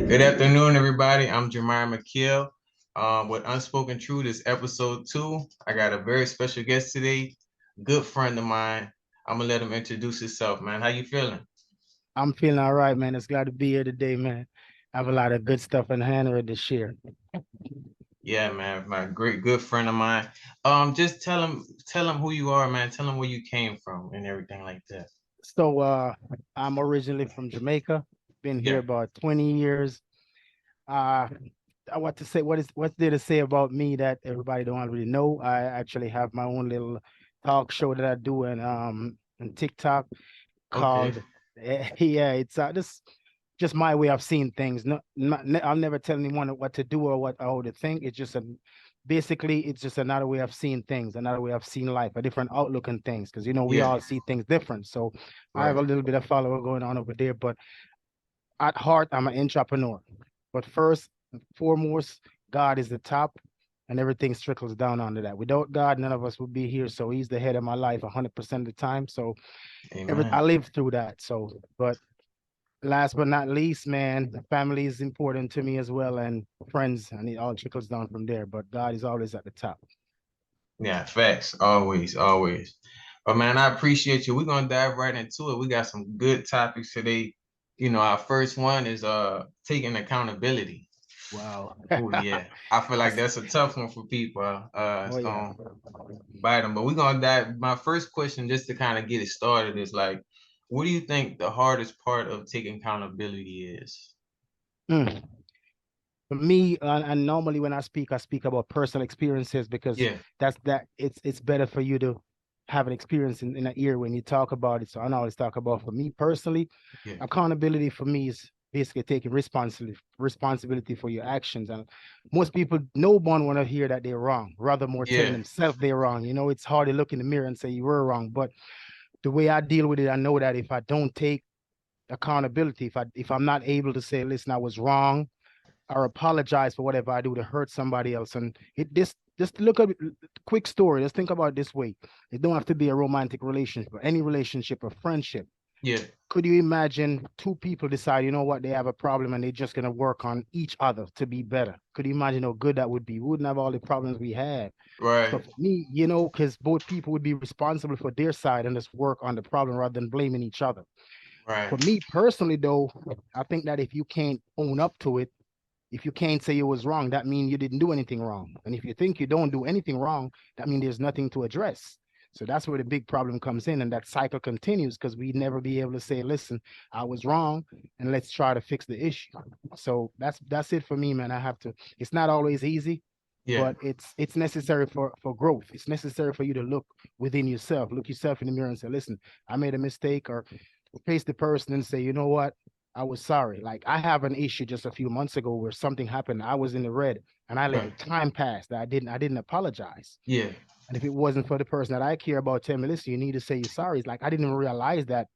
Good afternoon, everybody. I'm Jeremiah McKeel. With Unspoken Truth is episode 2. I got a very special guest today, good friend of mine. I'm gonna let him introduce himself, man. How you feeling? I'm feeling all right, man. It's glad to be here today, man. I have a lot of good stuff in hand ready to share. Yeah, man, my great good friend of mine. Just tell him who you are, man. Tell him where you came from and everything like that. So I'm originally from Jamaica, been here Yeah. about 20 years. Uh I want to say what's there to say about me that everybody don't already know. I actually have my own little talk show that I do on TikTok Okay. called yeah, it's just my way of seeing things. I'll never tell anyone what to do or what how to think. It's just basically it's just another way of seeing things, another way of seeing life, a different outlook on things. Because we Yeah. all see things different. So I have Right. a little bit of follower going on over there, but at heart I'm an entrepreneur. But first and foremost, God is the top, and everything trickles down onto that. Without God, none of us would be here. So He's the head of my life 100% of the time. So I Amen. lived through that. So, but last but not least, man, family is important to me as well, and friends, and it all trickles down from there. But God is always at the top. Yeah, facts. Always, always. But man, I appreciate you. We're gonna dive right into it. We got some good topics today. Our first one is taking accountability. Wow. Oh yeah. I feel like That's that's a tough one for people. oh It's yeah. gonna bite them. But we're gonna dive. My first question, just to kind of get it started, is like, what do you think the hardest part of taking accountability is? Mm. For me, and normally when I speak about personal experiences because Yeah, it's better for you to have an experience in an ear when you talk about it. So I always talk about for me personally, yeah, accountability for me is basically taking responsibility for your actions. And most people, no one want to hear that they're wrong, rather more telling yeah, themselves they're wrong. It's hard to look in the mirror and say you were wrong. But the way I deal with it, I know that if I don't take accountability, if I'm not able to say, listen, I was wrong, or apologize for whatever I do to hurt somebody else. And it this just look at quick story. Let's think about it this way. It don't have to be a romantic relationship, or any relationship or friendship. yeah, Could you imagine two people decide, you know what, they have a problem and they're just gonna work on each other to be better? Could you imagine how good that would be? We wouldn't have all the problems we had. So right, for me, because both people would be responsible for their side and just work on the problem rather than blaming each other. right, For me personally, though, I think that if you can't own up to it, if you can't say you was wrong, that means you didn't do anything wrong. And if you think you don't do anything wrong, that means there's nothing to address. So that's where the big problem comes in, and that cycle continues because we never be able to say, "Listen, I was wrong, and let's try to fix the issue." So that's it for me, man. I have to. It's not always easy, yeah, but it's necessary for growth. It's necessary for you to look within yourself, look yourself in the mirror, and say, "Listen, I made a mistake," or face the person and say, "You know what? I was sorry." Like I have an issue just a few months ago where something happened. I was in the red and I let right, the time pass that I didn't apologize. yeah, And if it wasn't for the person that I care about telling me, listen, you need to say you're sorry. It's like I didn't even realize that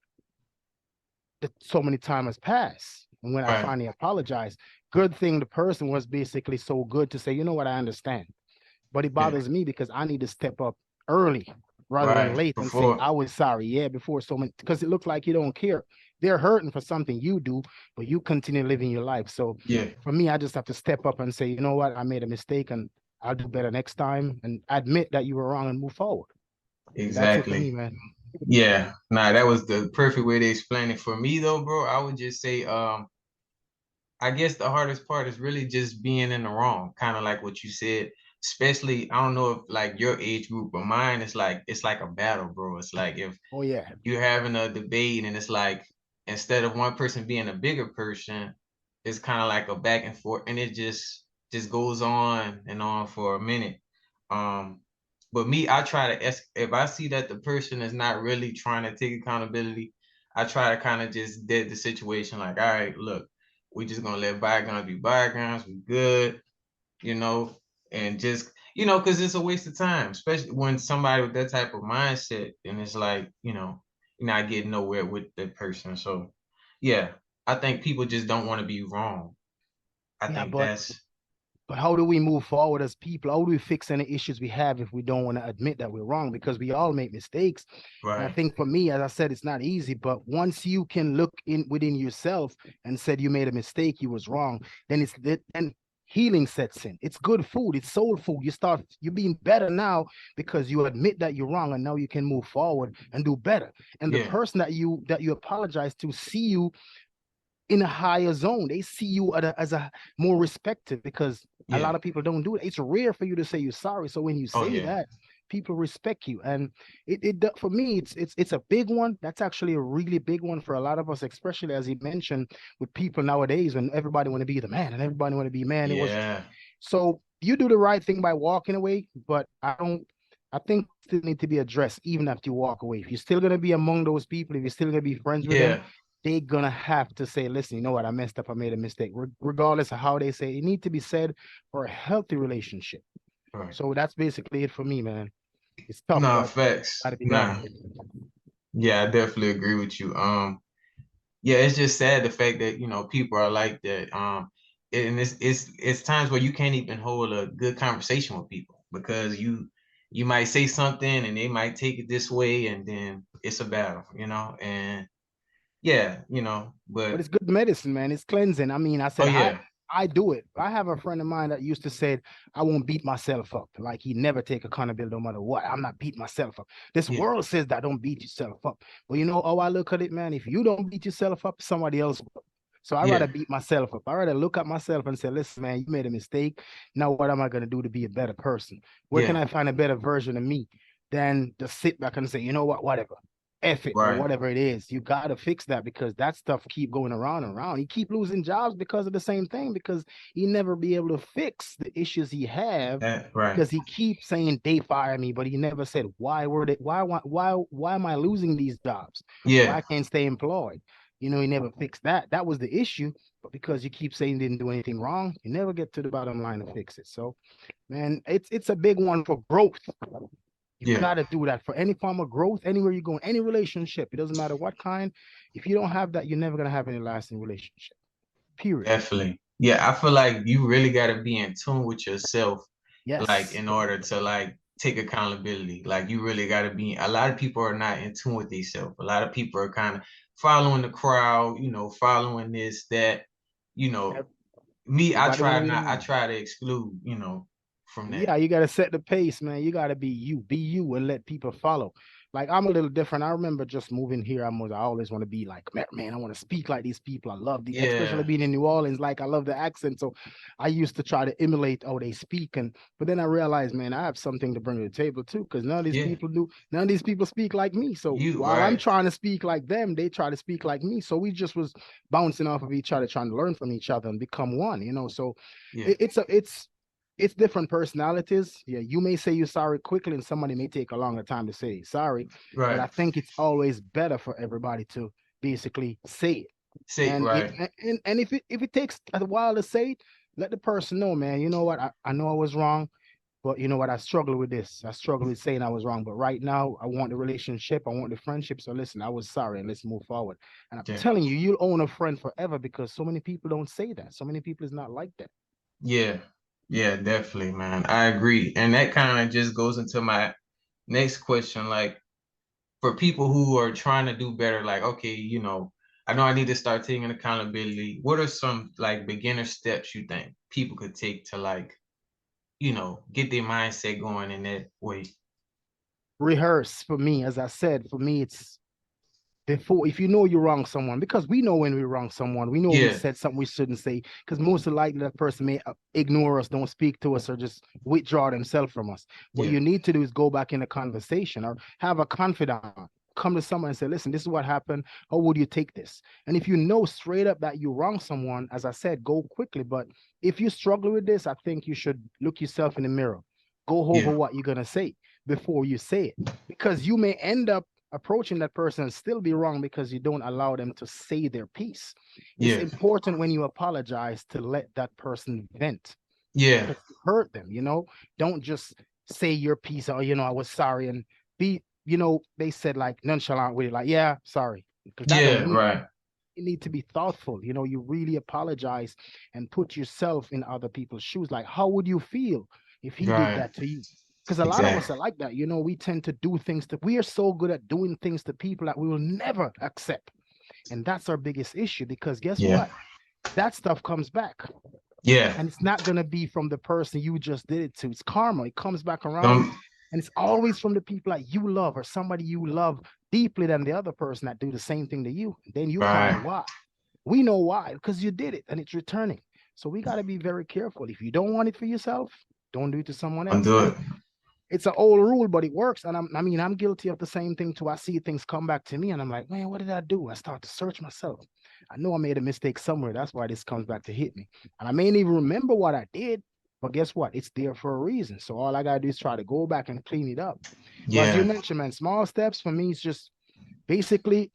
so many time has passed. And when I right, finally apologized, good thing the person was basically so good to say, you know what, I understand. But it yeah, bothers me because I need to step up early rather than right. late and say Before, I was sorry. Yeah, before so many, because it looks like you don't care. They're hurting for something you do, but you continue living your life. So yeah, for me, I just have to step up and say, you know what, I made a mistake and I'll do better next time, and admit that you were wrong and move forward. And that's it for exactly. me, man. Yeah, nah, that was the perfect way to explain it. For me though, bro, I would just say, I guess the hardest part is really just being in the wrong, kind of like what you said. Especially, I don't know if like your age group, but mine is like it's like a battle, bro. It's like if Oh yeah, you're having a debate and it's like instead of one person being a bigger person, it's kind of like a back and forth, and it just goes on and on for a minute. Um, but me, I try to if I see that the person is not really trying to take accountability, I try to kind of just dead the situation. Like, all right, look, we just gonna let bygones be bygones. We good, you know, and just because it's a waste of time, especially when somebody with that type of mindset, and it's like, you're not getting nowhere with that person. So, yeah, I think people just don't want to be wrong. I yeah, think but that's. But how do we move forward as people? How do we fix any issues we have if we don't want to admit that we're wrong? Because we all make mistakes. And I Right. think for me, as I said, it's not easy. But once you can look in within yourself and said you made a mistake, you was wrong, then and healing sets in. It's good food. It's soul food. You're being better now because you admit that you're wrong, and now you can move forward and do better. And the Yeah. person that you apologize to see you in a higher zone. They see you as a more respected because a Yeah. lot of people don't do it. It's rare for you to say you're sorry. So when you Oh say yeah. that, people respect you. And for me, it's a big one. That's actually a really big one for a lot of us, especially as he mentioned with people nowadays when everybody want to be the man and everybody want to be man. It was Yeah. so you do the right thing by walking away, but I don't. I think still need to be addressed even after you walk away. If you're still gonna be among those people, if you're still gonna be friends with them, Yeah. they're gonna have to say, "Listen, you know what? I messed up. I made a mistake." Regardless of how they say, it need to be said for a healthy relationship. Right. So that's basically it for me, man. It's tough, Nah, but facts. gotta be done. Nah. Yeah, I definitely agree with you. Yeah, it's just sad the fact that, people are like that. And it's times where you can't even hold a good conversation with people because you might say something and they might take it this way and then it's a battle, and yeah, But but it's good medicine, man. It's cleansing. I mean, I oh said yeah, I do it. I have a friend of mine that used to say, I won't beat myself up. Like he never take accountability no matter what. I'm not beating myself up. This yeah, world says that don't beat yourself up. Well, you know how I look at it, man. If you don't beat yourself up, somebody else will. So I rather yeah, beat myself up. I rather look at myself and say, listen, man, you made a mistake. Now what am I gonna do to be a better person? Where can yeah, I find a better version of me than to sit back and say, you know what, whatever. F it or right. whatever it is. You got to fix that because that stuff keep going around and around. He keep losing jobs because of the same thing because he never be able to fix the issues he have Right. because he keeps saying they fire me, but he never said why were they why am I losing these jobs? Why Yeah, I can't stay employed? He never fixed that. That was the issue. But because you keep saying you didn't do anything wrong, you never get to the bottom line to fix it. So, man, it's a big one for growth. You yeah. got to do that for any form of growth, anywhere you go, in any relationship. It doesn't matter what kind. If you don't have that, you're never gonna have any lasting relationship. Period. Definitely. Yeah, I feel like you really got to be in tune with yourself, like Yes. in order to like take accountability. Like you really got to be. A lot of people are not in tune with themselves. A lot of people are kind of following the crowd, following this, that, you know. Me, Everybody want to be the I man. try to exclude, from that. Yeah, you got to set the pace, man. You got to be you, and let people follow. Like I'm a little different. I remember just moving here. I always want to be like, man, I want to speak like these people. I love the, especially Yeah, being in New Orleans. Like I love the accent, so I used to try to emulate how they speak. But then I realized, man, I have something to bring to the table too, because none of these yeah. people do. None of these people speak like me. So You while I'm right. trying to speak like them, they try to speak like me. So we just was bouncing off of each other, trying to learn from each other and become one. So Yeah, it's different personalities. Yeah, you may say you're sorry quickly, and somebody may take a longer time to say sorry. But right. I think it's always better for everybody to basically say it. Say And it right. and if it takes a while to say it, let the person know, man. You know what? I know I was wrong, but you know what? I struggle with this. I struggle with saying I was wrong. But right now, I want the relationship. I want the friendship. So listen, I was sorry, and let's move forward. And I'm Yeah, telling you, you'll own a friend forever because so many people don't say that. So many people is not like that. yeah, yeah. Definitely, man. I agree, and that kind of just goes into my next question. Like for people who are trying to do better, like okay, I know I need to start taking accountability. What are some like beginner steps you think people could take to like, get their mindset going in that way? Rehearse for me, as I said, for me, it's before if you know you wrong someone, because we know when we wrong someone, we know we Yeah, said something we shouldn't say, because most of likely that person may ignore us, don't speak to us, or just withdraw themselves from us. What yeah, you need to do is go back in a conversation or have a confidant. Come to someone and say, listen, this is what happened. How would you take this? And if you know straight up that you wrong someone, as I said, go quickly. But if you struggle with this, I think you should look yourself in the mirror. Go over yeah, what you're gonna say before you say it, because you may end up approaching that person and still be wrong because you don't allow them to say their piece. It's yeah, important when you apologize to let that person vent yeah, because you hurt them, Don't just say your piece or, I was sorry and be, they said like nonchalant with it, like, yeah, sorry. Because that don't yeah. mean Right. you need to be thoughtful. You really apologize and put yourself in other people's shoes. Like, how would you feel if he did Right. that to you? Because a lot of us Exactly. are like that. We tend to do things that we are so good at doing things to people that we will never accept. And that's our biggest issue, because guess Yeah. what? That stuff comes back. Yeah. And it's not going to be from the person you just did it to. It's karma. It comes back around. Don't. And it's always from the people that you love, or somebody you love deeply than the other person that do the same thing to you. And then you find Right. out why. We know why, because you did it and it's returning. So we got to be very careful. If you don't want it for yourself, don't do it to someone Don't else. do And it. it's an old rule, but it works. And I'm guilty of the same thing too. I see things come back to me and I'm like, man, what did I do? I start to search myself. I know I made a mistake somewhere. That's why this comes back to hit me. And I may not even remember what I did, but guess what? It's there for a reason. So all I gotta do is try to go back and clean it up. But as you Yeah. mentioned, man, small steps for me is just basically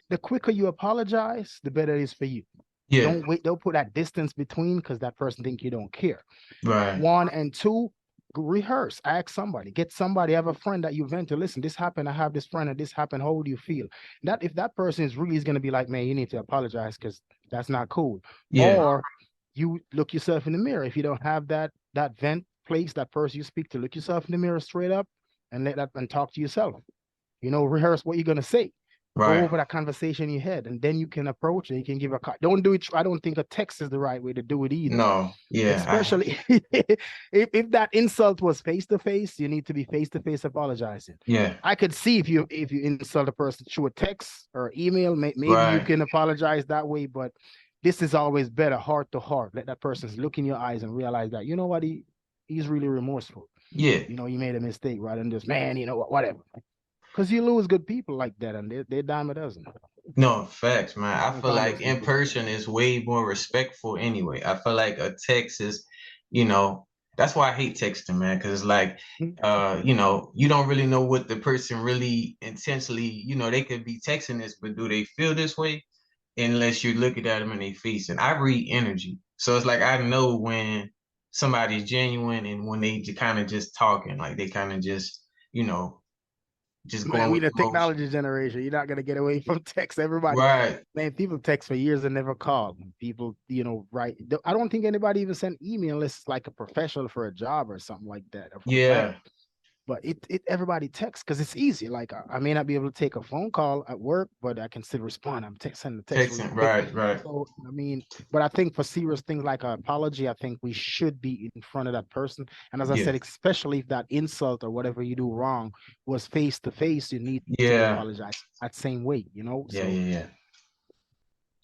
the quicker you apologize, the better it is for you. Yeah. Don't wait, don't put that distance between, because that person think you don't care. Right. One and two, rehearse, ask somebody, get somebody, have a friend that you vent to. Listen, this happened, I have this friend, and this happened, how would you feel? That if that person is really is going to be like, man, you need to apologize because that's not cool. Yeah. Or you look yourself in the mirror. If you don't have that vent place, that person you speak to, look yourself in the mirror straight up and let that and talk to yourself. Rehearse what you're going to say. Go Right. over that conversation in your head, and then you can approach it. You can give a don't do it. I don't think a text is the right way to do it either, No. Yeah. especially if that insult was face to face. You need to be face to face apologizing. Yeah. I could see if you insult a person through a text or email, maybe you Right. can apologize that way, but this is always better, heart to heart. Let that person look in your eyes and realize that, you know what, he's really remorseful. Yeah. He made a mistake, rather than just, man, whatever. Because you lose good people like that, and they're dime a dozen. No, facts, man. I As feel long like as you in do it. person is way more respectful anyway. I feel like a text is, that's why I hate texting, man, because it's like, you don't really know what the person really intentionally, they could be texting this, but do they feel this way? Unless you're looking at them in their face. And I read energy. So it's like I know when somebody's genuine and when they kind of just talking, like they kind of you know, just Man, going we with the the motion. technology generation. You're not gonna get away from text. Everybody, Right. man, people text for years and never call. People, right? I don't think anybody even sent email unless it's like a professional for a job or something like that, or for a bank. Yeah. But it everybody texts because it's easy. Like I may not be able to take a phone call at work, but I can still respond. I'm sending the text really Texting. quick. Right. Right. So but I think for serious things like an apology, I think we should be in front of that person. And as I Yeah. said, especially if that insult or whatever you do wrong was face to face, you need to Yeah. apologize that same way. Yeah. So Yeah. Yeah.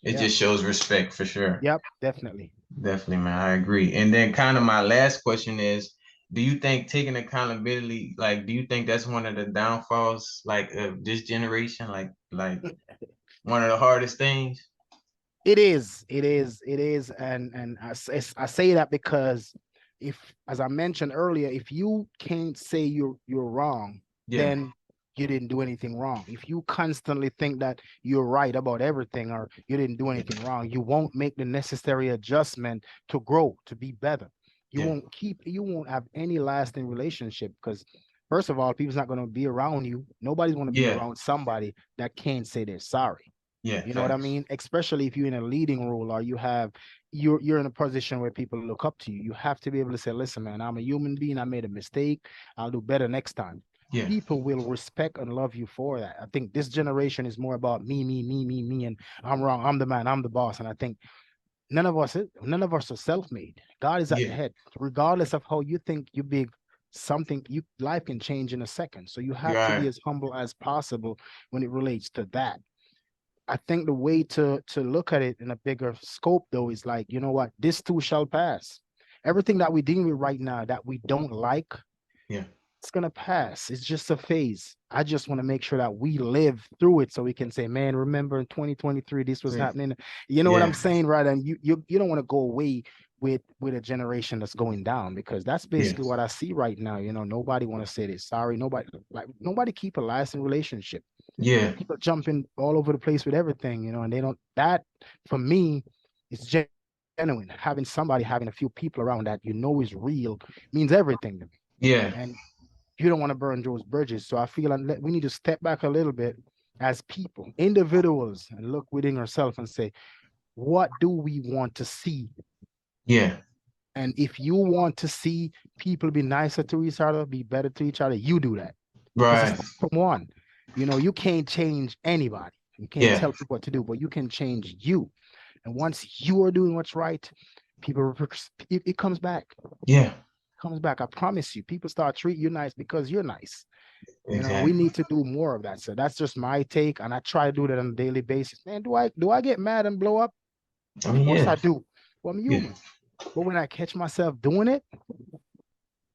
It yeah, just shows respect for sure. yep, definitely. Definitely, man. I agree. And then kind of my last question is, do you think taking accountability, like, do you think that's one of the downfalls, like, of this generation? Like one of the hardest things? It is, and I say that because if, as I mentioned earlier, if you can't say you're wrong, Yeah. then you didn't do anything wrong. If you constantly think that you're right about everything or you didn't do anything wrong, you won't make the necessary adjustment to grow, to be better. Yeah. You won't have any lasting relationship, because first of all, people's not going to be around you. Nobody's going to be Yeah. around somebody that can't say they're sorry. Yeah. You know what I Facts. mean? Especially if you're in a leading role, or you're in a position where people look up to you. You have to be able to say, listen, man, I'm a human being. I made a mistake. I'll do better next time. Yeah. People will respect and love you for that. I think this generation is more about me, and I'm wrong. I'm the man. I'm the boss. And I think none of us are self-made. God is at the Yeah. head. Regardless of how you think you big, life can change in a second. So you have to be Right. as humble as possible when it relates to that. I think the way to look at it in a bigger scope, though, is like, you know what, this too shall pass. Everything that we're dealing with right now that we don't like, Yeah. it's gonna pass. It's just a phase. I just want to make sure that we live through it so we can say, man, remember in 2023 this was Great. happening. You know what I'm Yeah. saying, right? And you don't want to go away with a generation that's going down, because that's Yeah. basically what I see right now. Nobody want to say this. Sorry, nobody keep a lasting relationship. Yeah. People jumping all over the place with everything, and they don't. That for me is genuine. Having a few people around that is real means everything to me. Yeah. And you don't want to burn those bridges. So I feel like we need to step back a little bit as people, individuals, and look within ourselves and say, what do we want to see? Yeah. And if you want to see people be nicer to each other, be better to each other, you do that. Because it's Right. from one. You know, you can't change anybody. You can't Yeah. tell people what to do, but you can change you. And once you are doing what's right, people it comes back. Yeah. Comes back. I promise you. People start treating you nice because you're nice. You know, we Exactly. need to do more of that. So that's just my take, and I try to do that on a daily basis. Man, do I get mad and blow up? I Of mean, course I yeah. do. Well, I'm Yeah. human. But when I catch myself doing it,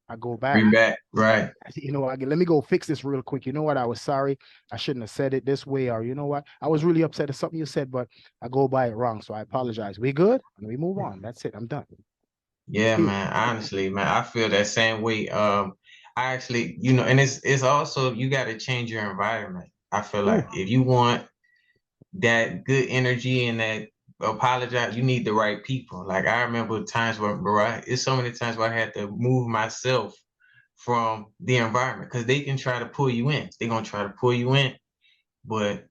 I go back. Bring back. Right. You know, let me go fix this real quick. You know what? I was sorry. I shouldn't have said it this way. Or you know what? I was really upset at something you said, but I go by it wrong. So I apologize. We good? And we move on. That's it. I'm done. Yeah, Period. man. Honestly, man, I feel that same way. I actually, and it's also you got to change your environment. I feel Ooh, like if you want that good energy and that apologize, you need the right people. Like I remember times where, bro, it's so many times where I had to move myself from the environment because they can try to pull you in. They're gonna try to pull you in, but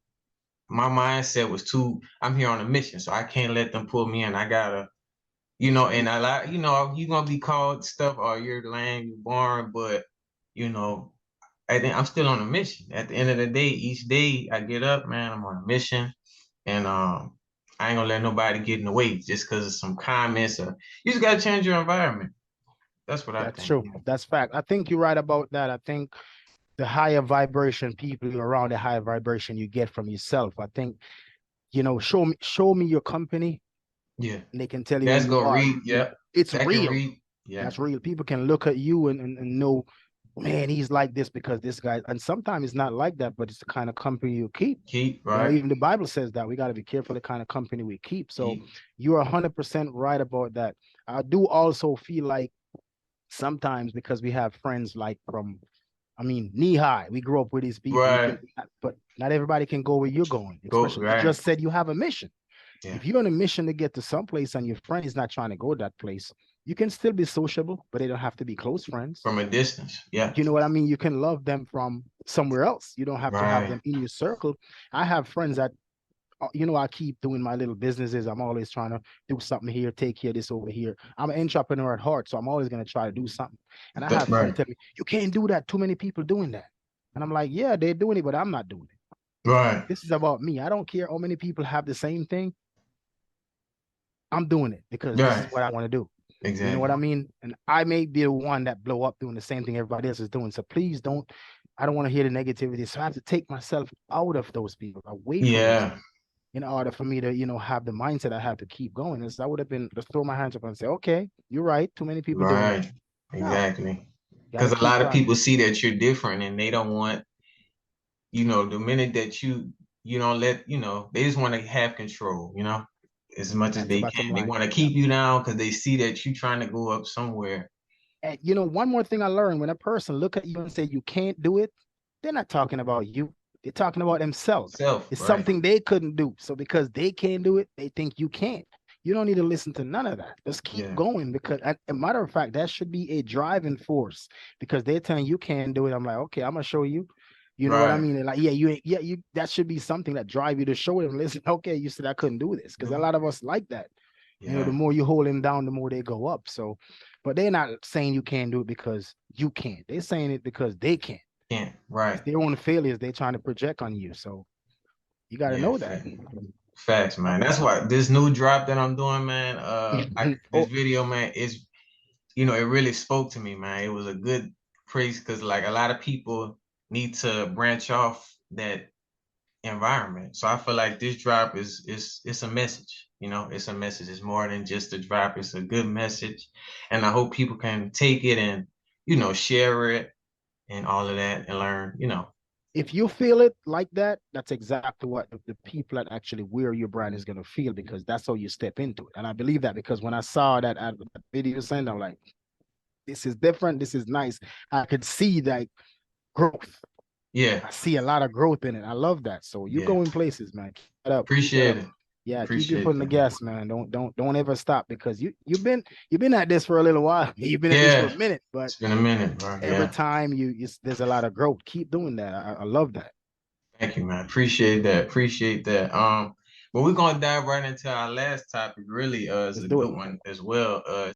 my mindset was too. I'm here on a mission, so I can't let them pull me in. I gotta, and a lot, you're gonna be called stuff, or you're lame, you're boring, but you know, I'm still on a mission. At the end of the day, each day I get up, man, I'm on a mission. And I ain't gonna let nobody get in the way just because of some comments or you just gotta change your environment. That's what I that's think. true. That's fact. I think you're right about that. I think the higher vibration people you're around, the higher vibration you get from yourself. I think, show me your company, Yeah. and they can tell you who That's you go are. read. Yep. It's That can real. read. Yeah. That's real. People can look at you and know, man, he's like this because this guy, and sometimes it's not like that, but it's the kind of company you keep. Keep You know, right. even the Bible says that we got to be careful the kind of company we keep. So Keep you're 100% right about that. I do also feel like sometimes because we have friends like from, I mean, knee high, we grew up with these people. We can, right. but not everybody can go where you're going, Go especially you right. just said you have a mission. Yeah. If you're on a mission to get to some place and your friend is not trying to go that place, you can still be sociable, but they don't have to be close friends. From a distance. Yeah. You know what I mean? You can love them from somewhere else. You don't have to have Right. them in your circle. I have friends that, I keep doing my little businesses. I'm always trying to do something here, take care of this over here. I'm an entrepreneur at heart, so I'm always going to try to do something. And I have friends Right. tell me, you can't do that. Too many people doing that. And I'm like, yeah, they're doing it, but I'm not doing it. Right. This is about me. I don't care how many people have the same thing. I'm doing it because this is Right. what I want to do. You know what Exactly. I mean? And I may be the one that blow up doing the same thing everybody else is doing. So please don't, I don't want to hear the negativity. So I have to take myself out of those people, away from those Yeah. people in order for me to, have the mindset I have to keep going. And so I would have been just throw my hands up and say, okay, you're right. Too many people doing it. Right. No, Exactly. got to Because a keep lot of trying. people see that you're different and they don't want, the minute that you don't let, they just want to have control, as much as That's the they bottom can. They line. want to Yeah. keep you down because they see that you trying to go up somewhere. And one more thing I learned, when a person look at you and say you can't do it, they're not talking about you. They're talking about themselves. Self, It's right. something they couldn't do. So because they can't do it, they think you can't. You don't need to listen to none of that. Just keep Yeah. going because, as a matter of fact, that should be a driving force because they're telling you can't do it. I'm like, okay, I'm gonna show you. You know what I Right. mean? And like, yeah, you ain't, yeah, you. That should be something that drive you to show them. Listen, okay, you said I couldn't do this because a lot of us like that. The Yeah. more you hold them down, the more they go up. So, but they're not saying you can't do it because you can't. They're saying it because they can't. Yeah. It's Right. their own failures they're trying to project on you. So you got to Yeah. know that. Facts, man. That's why this new drop that I'm doing, man. This Oh, video, man, is it really spoke to me, man. It was a good praise because like a lot of people need to branch off that environment. So I feel like this drop is it's a message. It's a message. It's more than just a drop. It's a good message, and I hope people can take it and share it and all of that and learn. if you feel it like that, that's exactly what the people that actually wear your brand is going to feel because that's how you step into it. And I believe that because when I saw that video send, I'm like, this is different. This is nice. I could see that growth. Yeah, I see a lot of growth in it. I love that. So you yeah. go in places, man. Keep that up. Keep that Appreciate up. it. Yeah, keep your Appreciate foot in the that. gas, man. Don't ever stop because you've been at this for a little while. You've been at this for a Yeah, minute, but it's been a minute, bro. every Yeah. time there's a lot of growth. Keep doing that. I love that. Thank you, man. Appreciate that. Appreciate that. But we're gonna dive right into our last topic. Really, is Let's a do it. good one as well.